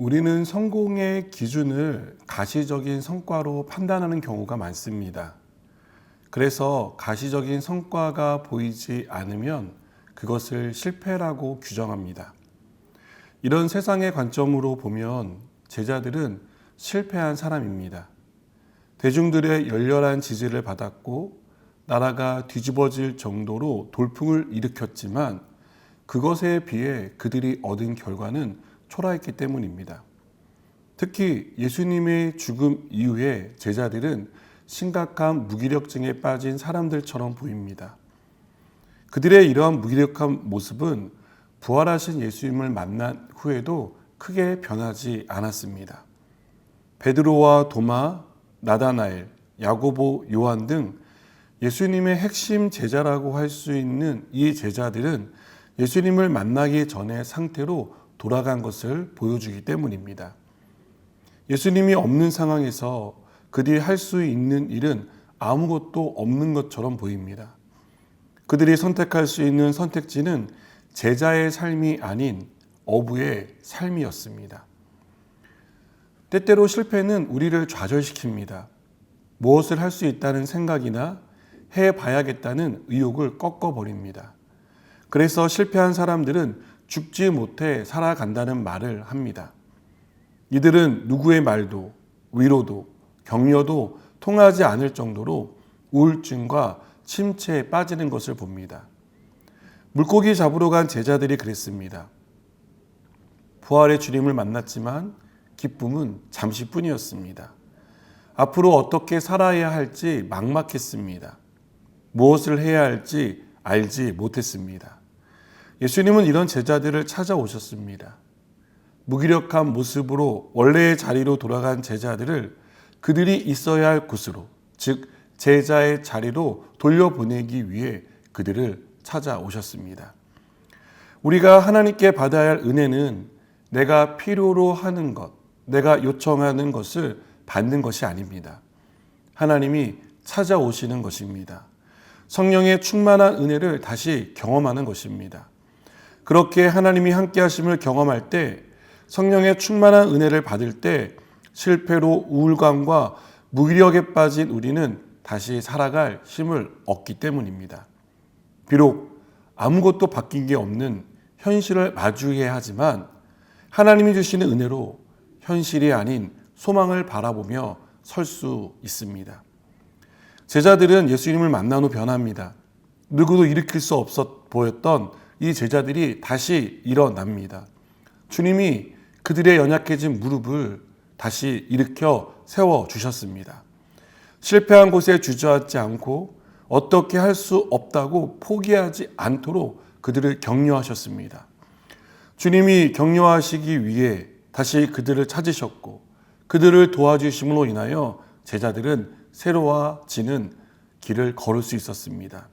우리는 성공의 기준을 가시적인 성과로 판단하는 경우가 많습니다. 그래서 가시적인 성과가 보이지 않으면 그것을 실패라고 규정합니다. 이런 세상의 관점으로 보면 제자들은 실패한 사람입니다. 대중들의 열렬한 지지를 받았고 나라가 뒤집어질 정도로 돌풍을 일으켰지만 그것에 비해 그들이 얻은 결과는 초라했기 때문입니다. 특히 예수님의 죽음 이후에 제자들은 심각한 무기력증에 빠진 사람들처럼 보입니다. 그들의 이러한 무기력한 모습은 부활하신 예수님을 만난 후에도 크게 변하지 않았습니다. 베드로와 도마, 나다나엘, 야고보, 요한 등 예수님의 핵심 제자라고 할 수 있는 이 제자들은 예수님을 만나기 전의 상태로 돌아간 것을 보여주기 때문입니다. 예수님이 없는 상황에서 그들이 할 수 있는 일은 아무것도 없는 것처럼 보입니다. 그들이 선택할 수 있는 선택지는 제자의 삶이 아닌 어부의 삶이었습니다. 때때로 실패는 우리를 좌절시킵니다. 무엇을 할 수 있다는 생각이나 해봐야겠다는 의욕을 꺾어버립니다. 그래서 실패한 사람들은 죽지 못해 살아간다는 말을 합니다. 이들은 누구의 말도, 위로도, 격려도 통하지 않을 정도로 우울증과 침체에 빠지는 것을 봅니다. 물고기 잡으러 간 제자들이 그랬습니다. 부활의 주님을 만났지만 기쁨은 잠시뿐이었습니다. 앞으로 어떻게 살아야 할지 막막했습니다. 무엇을 해야 할지 알지 못했습니다. 예수님은 이런 제자들을 찾아오셨습니다. 무기력한 모습으로 원래의 자리로 돌아간 제자들을 그들이 있어야 할 곳으로, 즉 제자의 자리로 돌려보내기 위해 그들을 찾아오셨습니다. 우리가 하나님께 받아야 할 은혜는 내가 필요로 하는 것, 내가 요청하는 것을 받는 것이 아닙니다. 하나님이 찾아오시는 것입니다. 성령의 충만한 은혜를 다시 경험하는 것입니다. 그렇게 하나님이 함께 하심을 경험할 때, 성령의 충만한 은혜를 받을 때 실패로 우울감과 무기력에 빠진 우리는 다시 살아갈 힘을 얻기 때문입니다. 비록 아무것도 바뀐 게 없는 현실을 마주해야 하지만 하나님이 주시는 은혜로 현실이 아닌 소망을 바라보며 설 수 있습니다. 제자들은 예수님을 만난 후 변합니다. 누구도 일으킬 수 없어 보였던 이 제자들이 다시 일어납니다. 주님이 그들의 연약해진 무릎을 다시 일으켜 세워주셨습니다. 실패한 곳에 주저앉지 않고 어떻게 할 수 없다고 포기하지 않도록 그들을 격려하셨습니다. 주님이 격려하시기 위해 다시 그들을 찾으셨고 그들을 도와주심으로 인하여 제자들은 새로워지는 길을 걸을 수 있었습니다.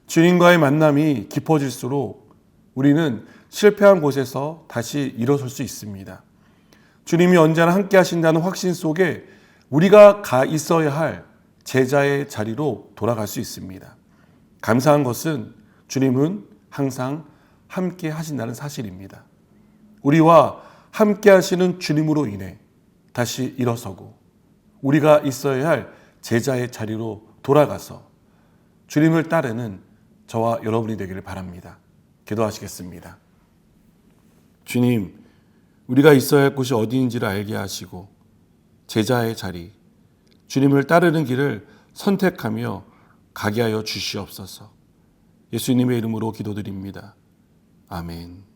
주님과의 만남이 깊어질수록 우리는 실패한 곳에서 다시 일어설 수 있습니다. 주님이 언제나 함께 하신다는 확신 속에 우리가 가 있어야 할 제자의 자리로 돌아갈 수 있습니다. 감사한 것은 주님은 항상 함께 하신다는 사실입니다. 우리와 함께 하시는 주님으로 인해 다시 일어서고 우리가 있어야 할 제자의 자리로 돌아가서 주님을 따르는 저와 여러분이 되기를 바랍니다. 기도하시겠습니다. 주님, 우리가 있어야 할 곳이 어디인지를 알게 하시고 제자의 자리, 주님을 따르는 길을 선택하며 가게 하여 주시옵소서. 예수님의 이름으로 기도드립니다. 아멘.